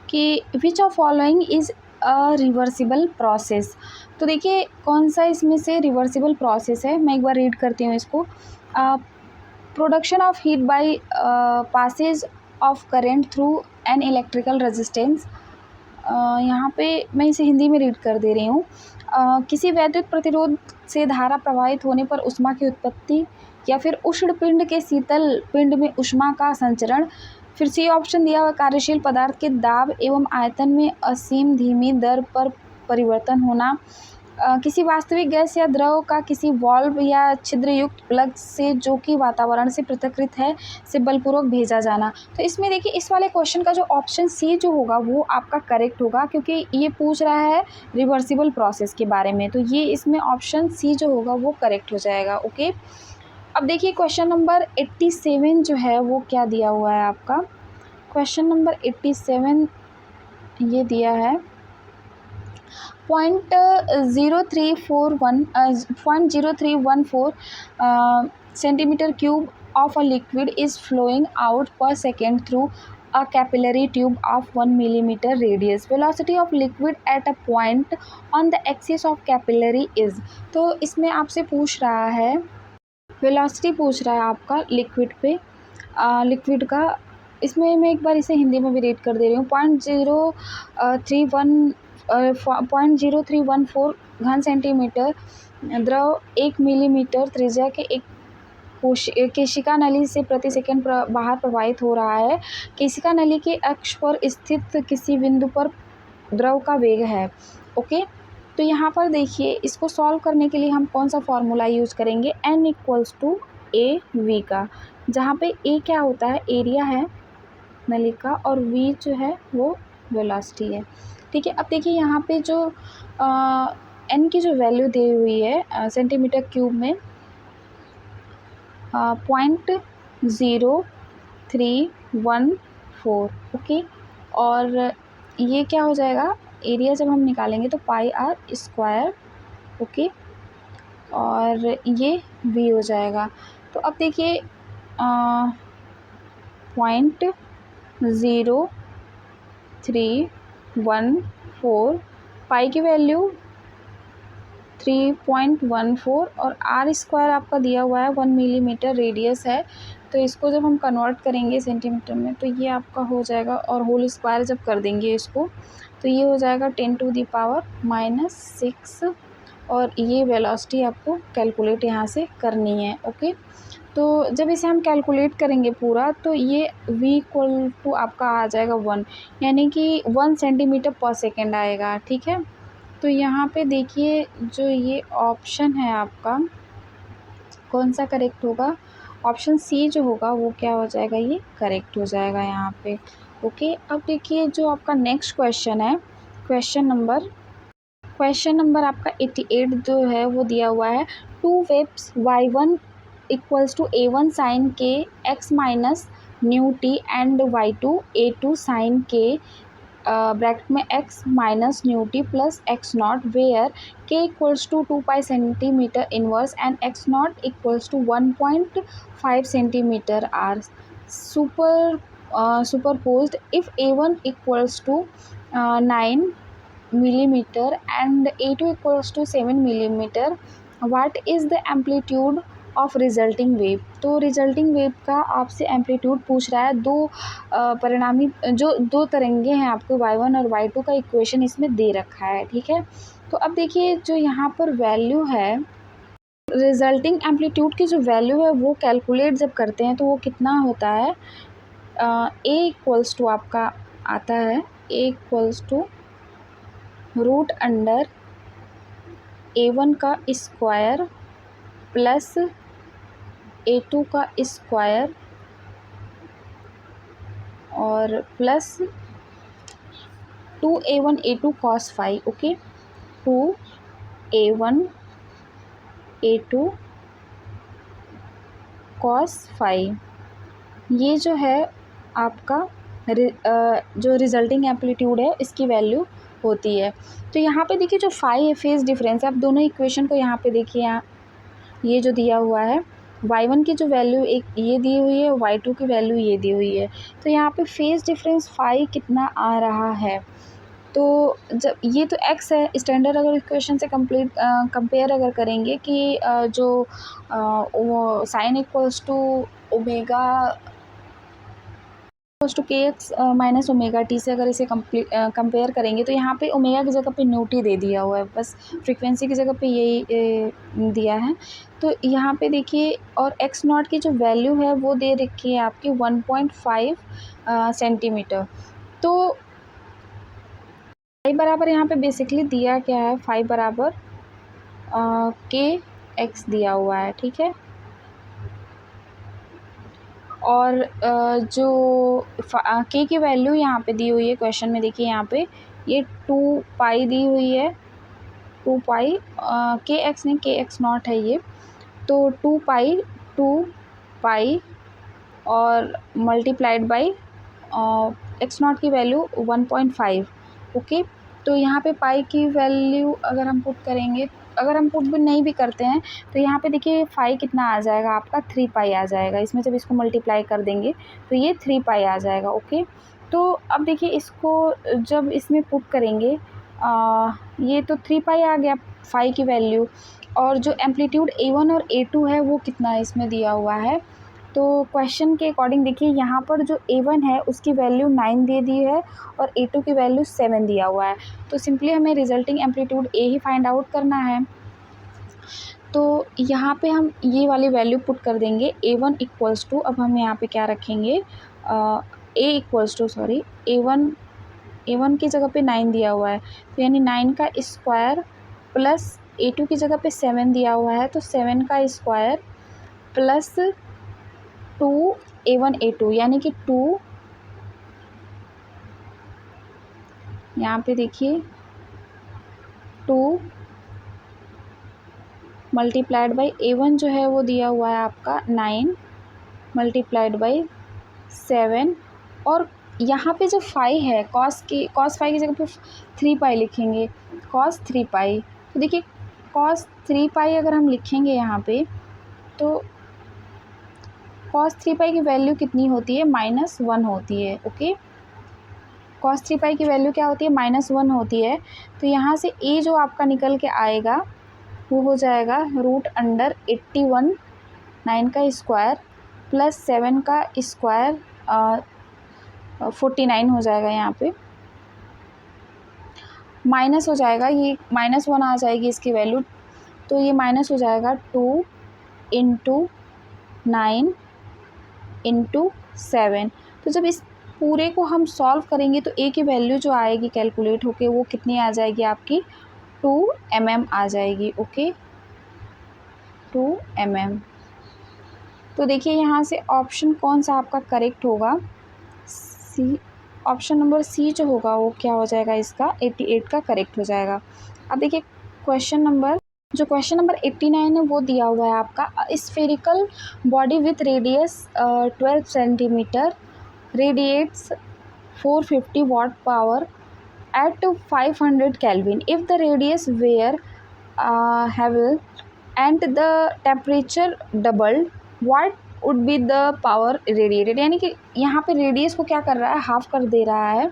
कि which of following is a reversible process. तो देखिए कौन सा इसमें से रिवर्सिबल प्रोसेस है, मैं एक बार रीड करती हूँ इसको। Production of heat by passage of current through an electrical resistance. यहाँ पे मैं इसे हिंदी में रीड कर दे रही हूँ। किसी वैद्युत प्रतिरोध से धारा प्रवाहित होने पर ऊष्मा की उत्पत्ति, या फिर उष्ण पिंड के शीतल पिंड में ऊष्मा का संचरण। फिर सी ऑप्शन दिया हुआ, कार्यशील पदार्थ के दाब एवं आयतन में असीम धीमी दर पर परिवर्तन होना। किसी वास्तविक गैस या द्रव का किसी वाल्व या छिद्रयुक्त प्लग से जो कि वातावरण से पृथक्कृत है से बलपूर्वक भेजा जाना। तो इसमें देखिए इस वाले क्वेश्चन का जो ऑप्शन सी जो होगा वो आपका करेक्ट होगा, क्योंकि ये पूछ रहा है रिवर्सिबल प्रोसेस के बारे में, तो ये इसमें ऑप्शन सी जो होगा वो करेक्ट हो जाएगा। ओके, अब देखिए क्वेश्चन नंबर 87 जो है वो क्या दिया हुआ है आपका। क्वेश्चन नंबर 87 ये दिया है 0.0314 centimeter cube of a liquid is flowing out per second through a capillary tube of 1 millimeter radius. Velocity of liquid at a point on the axis of capillary is। तो इसमें आपसे पूछ रहा है, velocity पूछ रहा है आपका लिक्विड पे, लिक्विड का। इसमें मैं एक बार इसे हिंदी में भी रीड कर दे रही हूँ। 0.0314 घन सेंटीमीटर द्रव 1 मिलीमीटर त्रिज्या के एक केशिका नली से प्रति सेकंड बाहर प्रवाहित हो रहा है। केशिका नली के अक्ष पर स्थित किसी बिंदु पर द्रव का वेग है। ओके, तो यहाँ पर देखिए इसको सॉल्व करने के लिए हम कौन सा फॉर्मूला यूज़ करेंगे, n equals to A V का, जहाँ पे a क्या होता है, एरिया है नली का, और v जो है वो वेलोसिटी है। ठीक है, अब देखिए यहाँ पे जो n की जो वैल्यू दी हुई है सेंटीमीटर क्यूब में 0.0314। ओके, और ये क्या हो जाएगा, एरिया जब हम निकालेंगे तो पाई आर स्क्वायर। ओके, और ये v हो जाएगा। तो अब देखिए 0.0314, पाई की वैल्यू 3.14 और आर स्क्वायर आपका दिया हुआ है 1 मिलीमीटर रेडियस है। तो इसको जब हम कन्वर्ट करेंगे सेंटीमीटर में तो ये आपका हो जाएगा, और होल स्क्वायर जब कर देंगे इसको तो ये हो जाएगा 10⁻⁻⁶, और ये वेलोसिटी आपको कैलकुलेट यहाँ से करनी है। ओके, तो जब इसे हम कैलकुलेट करेंगे पूरा तो ये v इक्वल टू आपका आ जाएगा 1, यानी कि 1 सेंटीमीटर पर सेकेंड आएगा। ठीक है, तो यहाँ पे देखिए जो ये ऑप्शन है आपका कौन सा करेक्ट होगा, ऑप्शन सी जो होगा वो क्या हो जाएगा, ये करेक्ट हो जाएगा यहाँ पे। ओके, अब देखिए जो आपका नेक्स्ट क्वेश्चन है, क्वेश्चन नंबर आपका 88 जो है वो दिया हुआ है, 2 waves y1 equals to a1 sine के x minus nu T and y2 a2 sine के ब्रैकेट में x minus nu T plus x naught, where k equals to 2 pi centimetre inverse and x naught equals to 1.5 centimetre are superposed if a1 equals to 9 millimeter and a2 equals to 7 millimeter, what is the amplitude of resulting wave. तो resulting wave का आपसे amplitude पूछ रहा है। परिणामी जो 2 तरंगे हैं आपको y1 और y2 का इक्वेशन इसमें दे रखा है। ठीक है, तो अब देखिए जो यहाँ पर वैल्यू है, रिजल्टिंग एम्पलीट्यूड की जो वैल्यू है वो कैलकुलेट जब करते हैं तो वो कितना होता है, a इक्वल्स टू आपका आता है a equals to root under a1 का स्क्वायर प्लस a2 का स्क्वायर और plus 2a1 a2 cos phi. Okay, 2a1 a2 cos phi, ये जो है आपका जो रिजल्टिंग एम्पलीट्यूड है इसकी वैल्यू होती है। तो यहाँ पे देखिए जो फाई है फेज डिफरेंस है, आप दोनों इक्वेशन को यहाँ पे देखिए, यहाँ ये जो दिया हुआ है y1 की जो वैल्यू एक ये दी हुई है, y2 की वैल्यू ये दी हुई है। तो यहाँ पे फेज डिफरेंस फाई कितना आ रहा है, तो जब ये तो x है, स्टैंडर्ड अगर इक्वेशन से कंपेयर अगर करेंगे कि जो वो sine equals to omega two के एक्स माइनस ओमेगा टी से अगर इसे कंपेयर करेंगे तो यहाँ पे ओमेगा की जगह पे न्यू टी दे दिया हुआ है, बस फ्रीक्वेंसी की जगह पे यही दिया है। तो यहाँ पे देखिए और एक्स नॉट की जो वैल्यू है वो दे रखी है आपकी 1.5 सेंटीमीटर। तो फाइव बराबर यहाँ पे बेसिकली दिया क्या है, फाइव बराबर के एक्स दिया हुआ है, ठीक है। और जो के की वैल्यू यहाँ पे दी हुई है क्वेश्चन में, देखिए यहाँ पे ये 2 पाई दी हुई है, 2 पाई के एक्स नहीं, के एक्स नॉट है ये, तो 2 पाई और मल्टीप्लाइड बाई एक्स नॉट की वैल्यू 1.5, ओके। तो यहाँ पे पाई की वैल्यू अगर हम पुट करेंगे, अगर हम पुट भी नहीं भी करते हैं तो यहाँ पे देखिए फाई कितना आ जाएगा आपका, 3 पाई आ जाएगा। इसमें जब इसको मल्टीप्लाई कर देंगे तो ये 3 पाई आ जाएगा, ओके। तो अब देखिए इसको जब इसमें पुट करेंगे ये तो 3 पाई आ गया फाई की वैल्यू, और जो एम्पलीट्यूड A1 और A2 है वो कितना इसमें दिया हुआ है। तो क्वेश्चन के अकॉर्डिंग देखिए यहाँ पर जो A1 है उसकी वैल्यू 9 दे दी है और A2 की वैल्यू 7 दिया हुआ है। तो सिंपली हमें resulting amplitude A he find out करना है। तो यहाँ पे हम ये वाली वैल्यू पुट कर देंगे, A1 इक्वल्स टू, अब हम यहाँ पे क्या रखेंगे, A equals to sorry A1 की जगह पे 9 दिया हुआ है, तो यानी 9 का स्क्वायर प्लस A2 की जगह पे 7 दिया हुआ है, तो 7 का स्क्वायर प्लस 2 A1 A2 यानी कि 2, यहाँ पे देखिए 2 मल्टीप्लाइड बाई A1 जो है वो दिया हुआ है आपका 9 मल्टीप्लाइड बाई 7, और यहाँ पे जो फाई है कॉस फाई की जगह पे 3 पाई लिखेंगे, कॉस 3 पाई। तो देखिए कॉस 3 पाई अगर हम लिखेंगे यहाँ पे तो कॉस 3 पाई की वैल्यू कितनी होती है, -1 होती है, ओके। कॉस 3 पाई की वैल्यू क्या होती है, -1 होती है। तो यहाँ से ए जो आपका निकल के आएगा वो हो जाएगा √81, 9 का स्क्वायर प्लस 7 का स्क्वायर 49 हो जाएगा। यहाँ पे माइनस हो जाएगा, ये -1 आ जाएगी इसकी वैल्यू, तो ये माइनस हो जाएगा 2 × 9 × 7। तो जब इस पूरे को हम सॉल्व करेंगे तो ए की वैल्यू जो आएगी कैलकुलेट होके वो कितनी आ जाएगी आपकी, 2 mm आ जाएगी, ओके, 2 mm। तो देखिए यहाँ से ऑप्शन कौन सा आपका करेक्ट होगा, सी, ऑप्शन नंबर सी जो होगा वो क्या हो जाएगा, इसका 88 का करेक्ट हो जाएगा। अब देखिए क्वेश्चन नंबर 89 है वो दिया हुआ है आपका, spherical body with radius 12 centimetre radiates 450 watt power at 500 Kelvin. If the radius were halved and the temperature doubled, what would be the power radiated? यानी कि यहाँ पे रेडियस को क्या कर रहा है, हाफ कर दे रहा है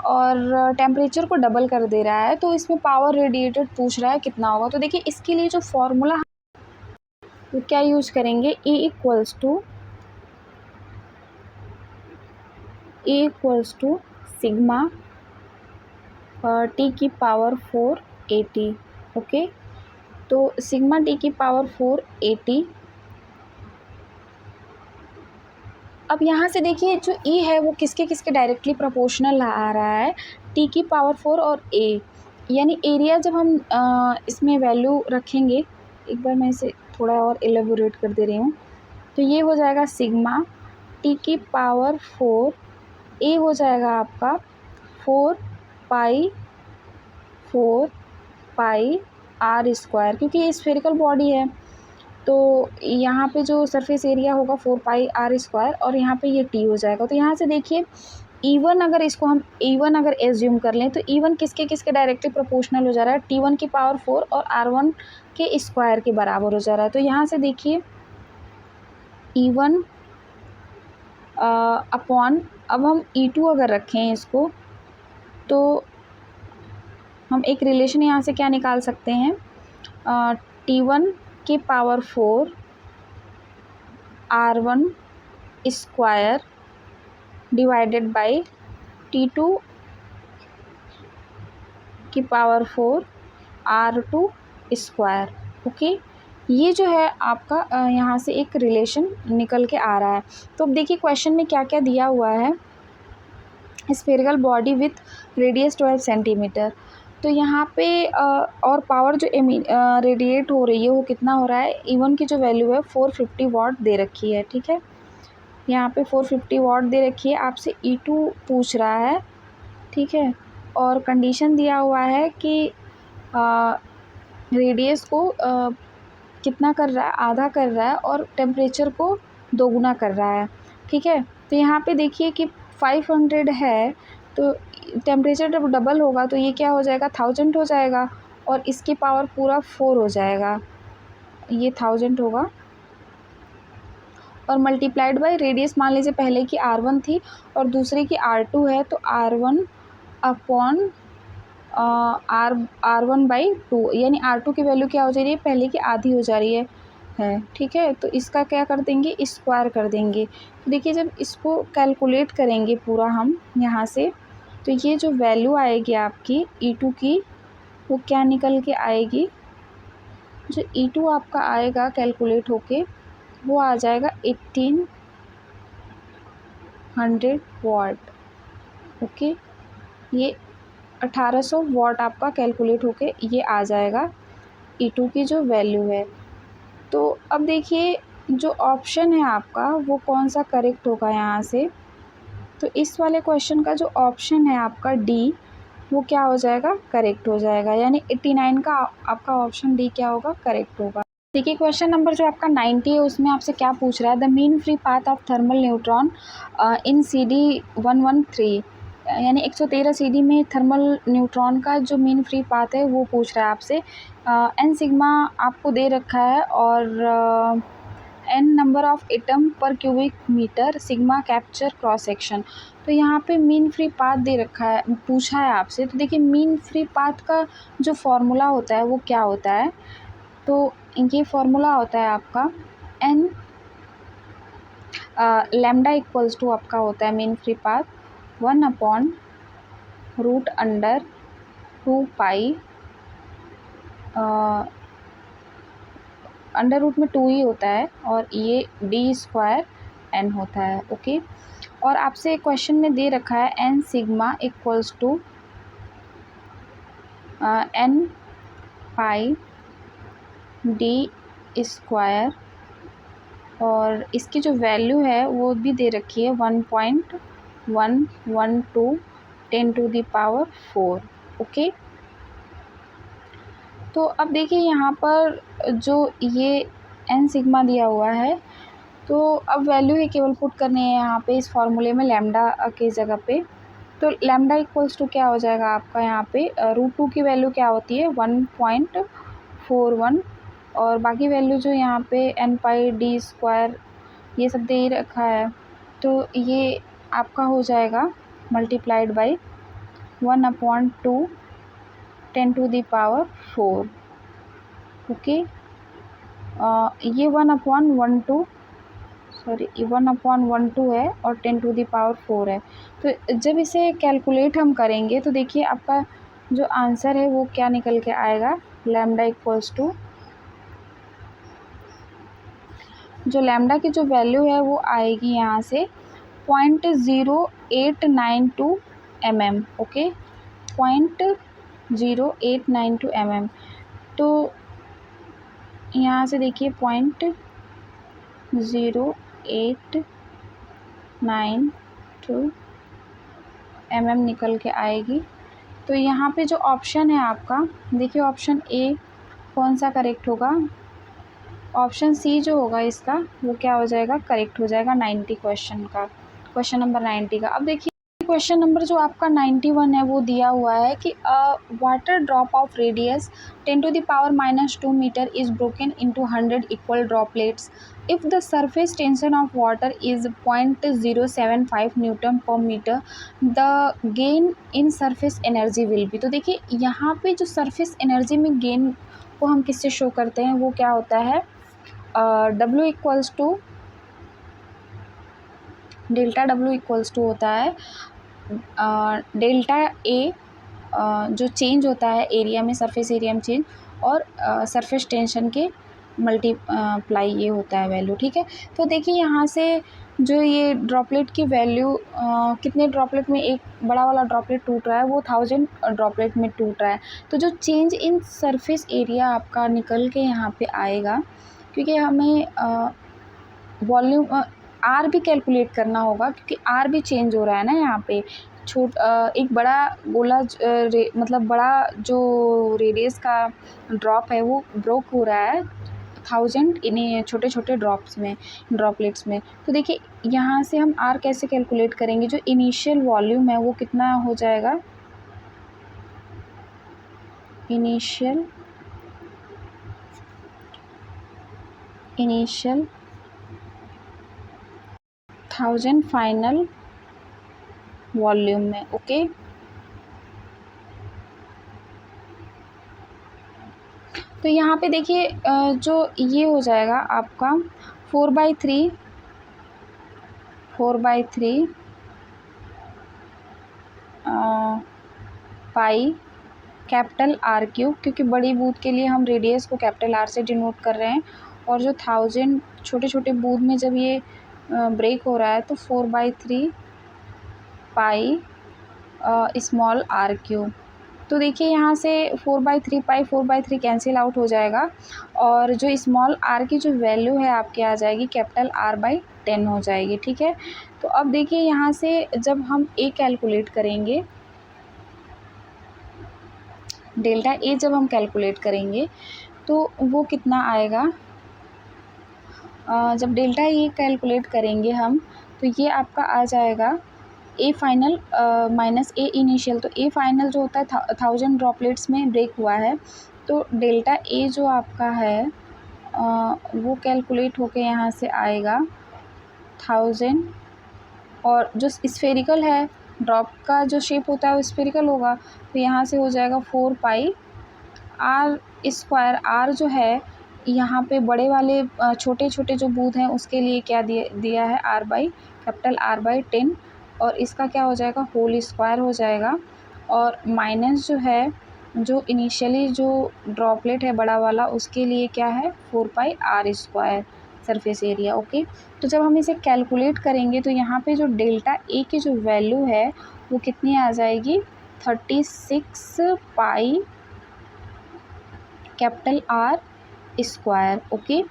और टेम्परेचर को डबल कर दे रहा है, तो इसमें पावर रेडिएटेड पूछ रहा है कितना होगा। तो देखिए इसके लिए जो फॉर्मूला तो क्या यूज़ करेंगे, E equals to sigma T की पावर 4 AT, ओके। तो सिग्मा T की पावर 4 AT। अब यहाँ से देखिए जो E है वो किसके किसके डायरेक्टली प्रोपोर्शनल आ रहा है, T की पावर 4 और A, यानी एरिया जब हम इसमें वैल्यू रखेंगे, एक बार मैं इसे थोड़ा और एलेबोरेट कर दे रही हूँ, तो ये हो जाएगा सिग्मा T की पावर 4, A हो जाएगा आपका 4 पाई 4 पाई आर स्क्वायर, क्योंकि ये स्फेरिकल बॉडी है तो यहाँ पे जो सरफेस एरिया होगा 4 पाई आर स्क्वायर और यहाँ पे ये टी हो जाएगा। तो यहाँ से देखिए E1 अगर इसको हम E1 अगर एज्यूम कर लें तो E1 किसके किसके डायरेक्टली प्रोपोर्शनल हो जा रहा है, T1 की पावर 4 और R1 के स्क्वायर के बराबर हो जा रहा है। तो यहाँ से देखिए E1 अपॉन, अब हम E2 अगर रखें इसको तो हम एक रिलेशन यहाँ से क्या निकाल सकते हैं, T1 की power 4 R1 square divided by T2 की पावर 4 R2 स्क्वायर। ओके, ये जो है आपका यहाँ से एक रिलेशन निकल के आ रहा है। तो अब देखिए क्वेश्चन में क्या क्या दिया हुआ है, spherical body with radius 12 centimetre. तो यहाँ पे और पावर जो रेडिएट हो रही है वो कितना हो रहा है, E1 की जो वैल्यू है 450 वाट दे रखी है। ठीक है, यहाँ पे 450 वाट दे रखी है, आपसे E2 पूछ रहा है। ठीक है, और कंडीशन दिया हुआ है कि रेडियस को कितना कर रहा है, आधा कर रहा है और टेम्परेचर को दोगुना कर रहा है। ठीक है, तो यहाँ पे देखिए कि 500 है तो टेम्परेचर जब डबल होगा तो ये क्या हो जाएगा, 1000 हो जाएगा और इसकी पावर पूरा 4 हो जाएगा, ये 1000 होगा और मल्टीप्लाइड बाय रेडियस मान लीजिए पहले की R1 थी और दूसरे की R2 है तो R1 अपॉन R1/2, यानी R2 की वैल्यू क्या हो जा रही है, पहले की आधी हो जा रही है। ठीक है, तो इसका क्या कर देंगे, स्क्वायर कर देंगे। तो देखिए जब इसको कैलकुलेट करेंगे पूरा हम यहाँ से तो ये जो वैल्यू आएगी आपकी E2 की वो क्या निकल के आएगी, जो E2 आपका आएगा कैलकुलेट होके वो आ जाएगा 1800 वाट। ओके, ये 1800 वाट आपका कैलकुलेट होके ये आ जाएगा E2 की जो वैल्यू है। तो अब देखिए जो ऑप्शन है आपका वो कौन सा करेक्ट होगा यहाँ से, तो इस वाले क्वेश्चन का जो ऑप्शन है आपका डी वो क्या हो जाएगा, करेक्ट हो जाएगा, यानी 89 का आपका ऑप्शन डी क्या होगा, करेक्ट होगा। देखिए क्वेश्चन नंबर जो आपका 90 है उसमें आपसे क्या पूछ रहा है, the mean free path of thermal neutron in CD 113, यानी 113 CD में थर्मल न्यूट्रॉन का जो मीन फ्री पाथ है वो पूछ रहा है आपसे। एन सिग्मा आपको दे रखा है और एन नंबर ऑफ एटम पर cubic metre, sigma capture cross section. तो यहाँ पे मीन फ्री पाथ दे रखा है, पूछा है आपसे। तो देखिए मीन फ्री पाथ का जो फॉर्मूला होता है वो क्या होता है, तो ये फॉर्मूला होता है आपका एन लैम्डा इक्वल्स टू आपका होता है मीन फ्री पाथ 1/√2 पाई, अंडर रूट में 2 ही होता है और ये d स्क्वायर n होता है। ओके, और आपसे क्वेश्चन में दे रखा है n sigma equals to n pi d square और इसकी जो वैल्यू है वो भी दे रखी है 1.112 10⁴। ओके, तो अब देखिए यहाँ पर जो ये n सिग्मा दिया हुआ है तो अब वैल्यू ही केवल पुट करनी है यहाँ पे इस फॉर्मूले में लैम्डा के जगह पे। तो लैम्डा इक्वल्स टू क्या हो जाएगा आपका यहाँ पे √2 की वैल्यू क्या होती है 1.41 और बाकी वैल्यू जो यहाँ पे n पाई d स्क्वायर ये सब दे रखा है तो ये आपका हो जाएगा मल्टीप्लाइड बाई 1/2 10⁴। ओके, ये 1/12 है और 10⁴ है। तो जब इसे कैलकुलेट हम करेंगे तो देखिए आपका जो आंसर है वो क्या निकल के आएगा, लैम्डा इक्वल्स टू, जो लैम्डा की जो वैल्यू है वो आएगी यहाँ से 0.0892 mm। Okay, 0.0892 mm। तो यहाँ से देखिए 0.0892 mm निकल के आएगी। तो तो यहाँ पे जो ऑप्शन है आपका, देखिए ऑप्शन ए कौन सा करेक्ट होगा, ऑप्शन सी जो होगा इसका वो क्या हो जाएगा, करेक्ट हो जाएगा 90 क्वेश्चन का, क्वेश्चन नंबर 90 का। अब देखिए क्वेश्चन नंबर जो आपका 91 है वो दिया हुआ है कि water drop of radius 10⁻⁻² metre is broken into 100 equal droplets if the surface tension of water is 0.075 newton per metre the gain in surface energy will be. तो देखिए यहाँ पे जो सरफेस एनर्जी में गेन को हम किससे शो करते हैं, वो क्या होता है, W equals to delta W equals to होता है डेल्टा ए जो चेंज होता है एरिया में, सरफेस एरिया में चेंज, और सरफेस टेंशन के मल्टीप्लाई ये होता है वैल्यू, ठीक है। तो देखिए यहाँ से जो ये ड्रॉपलेट की वैल्यू कितने ड्रॉपलेट में एक बड़ा वाला ड्रॉपलेट टूट रहा है, वो 1000 ड्रॉपलेट में टूट रहा है। तो जो चेंज इन सरफेस एरिया आपका निकल के यहाँ पे आएगा, क्योंकि हमें वॉल्यूम आर भी कैलकुलेट करना होगा, क्योंकि आर भी चेंज हो रहा है ना यहाँ पे। एक बड़ा गोला मतलब बड़ा जो रेडियस का ड्रॉप है वो ब्रोक हो रहा है 1000 इन्हीं छोटे छोटे ड्रॉपलेट्स में। तो देखिए यहाँ से हम आर कैसे कैलकुलेट करेंगे, जो इनिशियल वॉल्यूम है वो कितना हो जाएगा, इनिशियल 1000 फाइनल वॉल्यूम में, ओके। तो यहाँ पे देखिए जो ये हो जाएगा आपका 4/3 पाई कैपिटल आर क्यूब, क्योंकि बड़ी बूंद के लिए हम रेडियस को कैपिटल आर से डिनोट कर रहे हैं, और जो 1000 छोटे छोटे बूंद में जब ये ब्रेक हो रहा है तो 4/3 पाई स्मॉल आर क्यूब। तो देखिए यहाँ से 4/3 पाई 4/3 कैंसिल आउट हो जाएगा, और जो स्मॉल आर की जो वैल्यू है आपके आ जाएगी कैपिटल R/10 हो जाएगी, ठीक है। तो अब देखिए यहाँ से जब हम ए कैलकुलेट करेंगे, डेल्टा ए जब हम कैलकुलेट करेंगे तो वो कितना आएगा, जब डेल्टा ए कैलकुलेट करेंगे हम तो ये आपका आ जाएगा A final minus A initial. तो ए फाइनल जो होता है 1000 ड्रॉपलेट्स में ब्रेक हुआ है, तो डेल्टा ए जो आपका है वो कैलकुलेट होके यहाँ से आएगा 1000, और जो स्फेरिकल है ड्रॉप का जो शेप होता है वो स्फेरिकल होगा, तो यहाँ से हो जाएगा 4 पाई आर स्क्वायर। आर जो है यहाँ पे बड़े वाले छोटे छोटे जो बूंद हैं उसके लिए क्या दिया है, कैपिटल R/10, और इसका क्या हो जाएगा, होल स्क्वायर हो जाएगा, और माइनस जो है जो इनिशियली जो ड्रॉपलेट है बड़ा वाला उसके लिए क्या है 4 pi R square surface area, okay. तो जब हम इसे कैलकुलेट करेंगे तो यहाँ पे जो डेल्टा ए की जो वैल्यू है वो कितनी आ जाएगी, 36 pi capital R square, okay.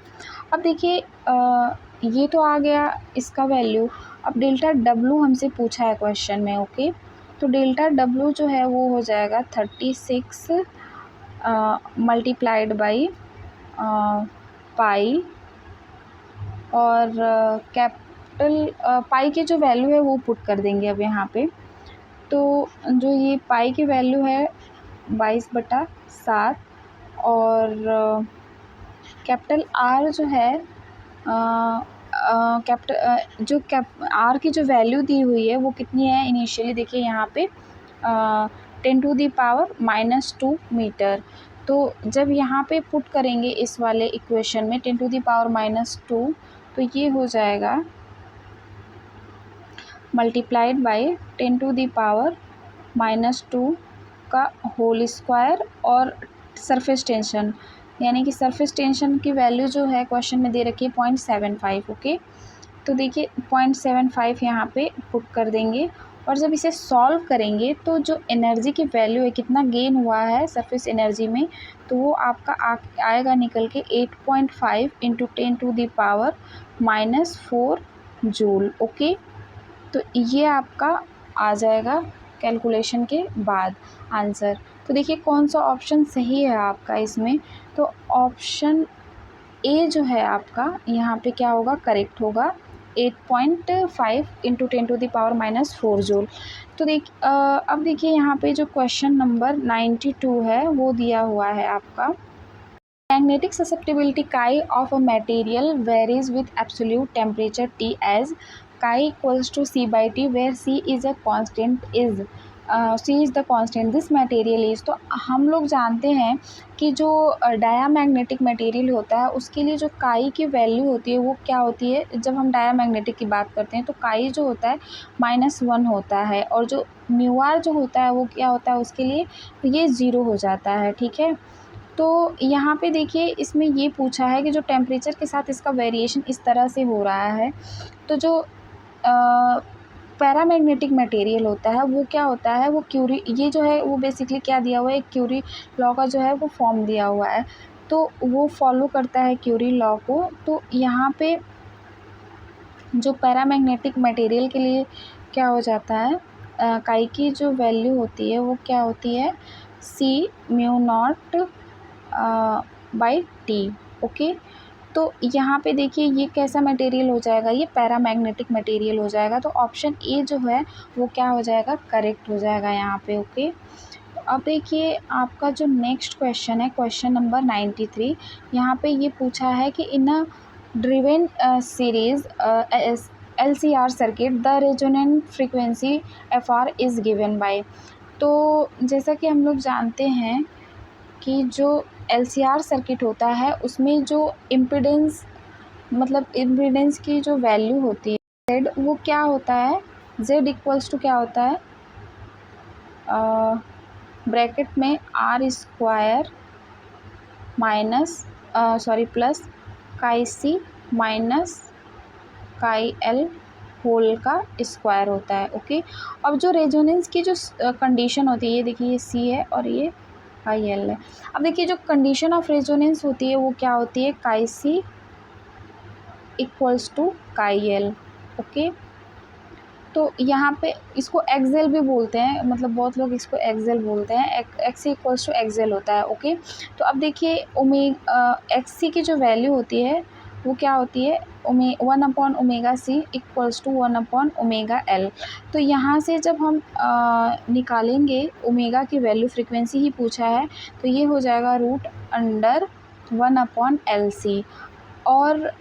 अब देखिए ये तो आ गया इसका वैल्यू। अब डेल्टा डब्लू हमसे पूछा है क्वेश्चन में, ओके। तो डेल्टा डब्लू जो है वो हो जाएगा 36 मल्टीप्लाइड बाई पाई, और कैपिटल पाई की जो वैल्यू है वो पुट कर देंगे अब यहाँ पे। तो जो ये पाई की वैल्यू है 22/7, और कैपिटल आर जो है आर की जो वैल्यू दी हुई है वो कितनी है इनिशियली, देखिए यहाँ पे 10⁻⁻² मीटर। तो जब यहाँ पे पुट करेंगे इस वाले इक्वेशन में 10⁻², तो ये हो जाएगा मल्टीप्लाइड बाई 10⁻² का होल स्क्वायर, और सरफेस टेंशन, यानी कि सरफेस टेंशन की वैल्यू जो है क्वेश्चन में दे रखी है 0.75, ओके। तो देखिए 0.75 यहाँ पे पुट कर देंगे, और जब इसे सॉल्व करेंगे तो जो एनर्जी की वैल्यू है, कितना गेन हुआ है सरफेस एनर्जी में, तो वो आपका आएगा निकल के 8.5 × 10⁻⁻4 जूल, ओके। तो ये आपका आ जाएगा कैलकुलेशन के बाद आंसर। तो देखिए कौन सा ऑप्शन सही है आपका इसमें, तो ऑप्शन ए जो है आपका यहाँ पे क्या होगा, करेक्ट होगा। 8.5 इंटू 10⁻⁻4 जूल। तो अब देखिए यहाँ पे जो क्वेश्चन नंबर 92 है वो दिया हुआ है आपका। Magnetic susceptibility chi of a material varies with absolute temperature T as chi equals to C by T, where C is a constant is C is the constant this material is। तो हम लोग जानते हैं कि जो diamagnetic material होता है उसके लिए जो काई की वैल्यू होती है वो क्या होती है, जब हम डायामैग्नेटिक की बात करते हैं तो काई जो होता है -1 होता है, और जो म्यू आर जो होता है वो क्या होता है उसके लिए, ये 0 हो जाता है। ठीक है, तो यहाँ पे देखिए इसमें ये पूछा है कि जो टेम्परेचर के साथ इसका वेरिएशन इस तरह से हो रहा है, तो जो पैरामैग्नेटिक मटेरियल होता है वो क्या होता है, वो क्यूरी, ये जो है वो बेसिकली क्या दिया हुआ है, एक क्यूरी लॉ का जो है वो फॉर्म दिया हुआ है, तो वो फॉलो करता है क्यूरी लॉ को। तो यहाँ पे जो पैरामैग्नेटिक मटेरियल के लिए क्या हो जाता है, काई की जो वैल्यू होती है वो क्या होती है, C mu naught by T. Okay, तो यहाँ पे देखिए ये कैसा मटेरियल हो जाएगा, ये पैरामैग्नेटिक मटेरियल हो जाएगा। तो ऑप्शन ए जो है वो क्या हो जाएगा, करेक्ट हो जाएगा यहाँ पे। ओके, तो अब देखिए आपका जो नेक्स्ट क्वेश्चन है, क्वेश्चन नंबर 93। यहाँ पे ये पूछा है कि in a driven series LCR circuit the resonant frequency FR is given by. तो जैसा कि हम लोग जानते हैं कि जो LCR सर्किट होता है उसमें जो इम्पीडेंस, मतलब इम्पीडेंस की जो वैल्यू होती है Z, वो क्या होता है, Z इक्वल्स टू क्या होता है, ब्रैकेट में R² minus plus chi C minus काई L होल का स्क्वायर होता है। ओके, अब जो रेजोनेंस की जो कंडीशन होती है, ये देखिए ये C है और ये काई L है। अब देखिए जो कंडीशन ऑफ रेजोनेंस होती है वो क्या होती है, काई C इक्वल्स टू काई L। ओके, तो यहाँ पे इसको एक्सेल भी बोलते हैं, मतलब बहुत लोग इसको एक्सेल बोलते हैं, एक्स इक्वल्स टू एक्सेल होता है। ओके, तो अब देखिए एक्स सी की जो वैल्यू होती है वो क्या होती है, 1/ओमेगा C इक्वल्स टू 1/ओमेगा L। तो यहाँ से जब हम निकालेंगे ओमेगा की वैल्यू, फ्रीक्वेंसी ही पूछा है, तो ये हो जाएगा √1/LC। और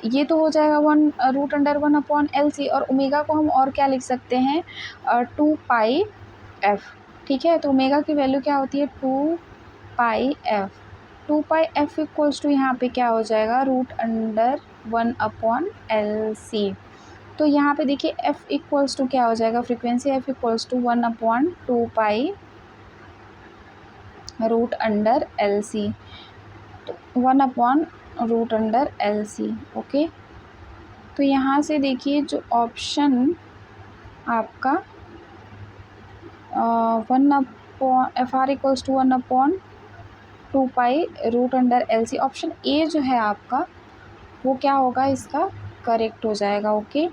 ये तो हो जाएगा √1/1/LC, और ओमेगा को हम और क्या लिख सकते हैं, 2πf। ठीक है, तो ओमेगा की वैल्यू क्या होती है, 2πf। 2πf इक्वल्स टू यहाँ पे क्या हो जाएगा, √1/LC। तो यहाँ पे देखिए f इक्वल्स टू क्या हो जाएगा, frequency f equals to 1/2π√LC, तो 1/√LC। ओके, तो यहाँ से देखिए जो ऑप्शन आपका FR equals to 1/2π√LC, option A जो है आपका वो क्या होगा, इसका करेक्ट हो जाएगा। ओके,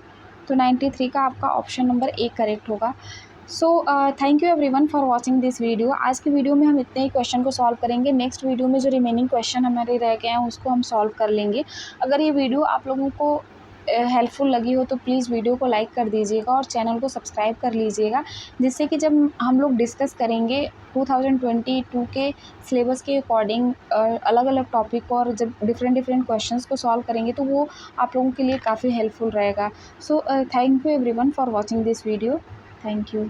तो 93 का आपका ऑप्शन नंबर ए करेक्ट होगा। So thank you everyone for watching this video. आज की वीडियो में हम इतने ही क्वेश्चन को सॉल्व करेंगे। नेक्स्ट वीडियो में जो रिमेनिंग क्वेश्चन हमारे रह गए हैं उसको हम सॉल्व कर लेंगे। अगर ये वीडियो आप लोगों को हेल्पफुल लगी हो तो प्लीज़ वीडियो को लाइक कर दीजिएगा और चैनल को सब्सक्राइब कर लीजिएगा, जिससे कि जब हम लोग डिस्कस करेंगे 2022 के सिलेबस के अकॉर्डिंग अलग अलग टॉपिक और जब डिफरेंट क्वेश्चंस को सॉल्व करेंगे तो वो आप लोगों के लिए काफ़ी हेल्पफुल रहेगा। So thank you everyone for watching this video. Thank you.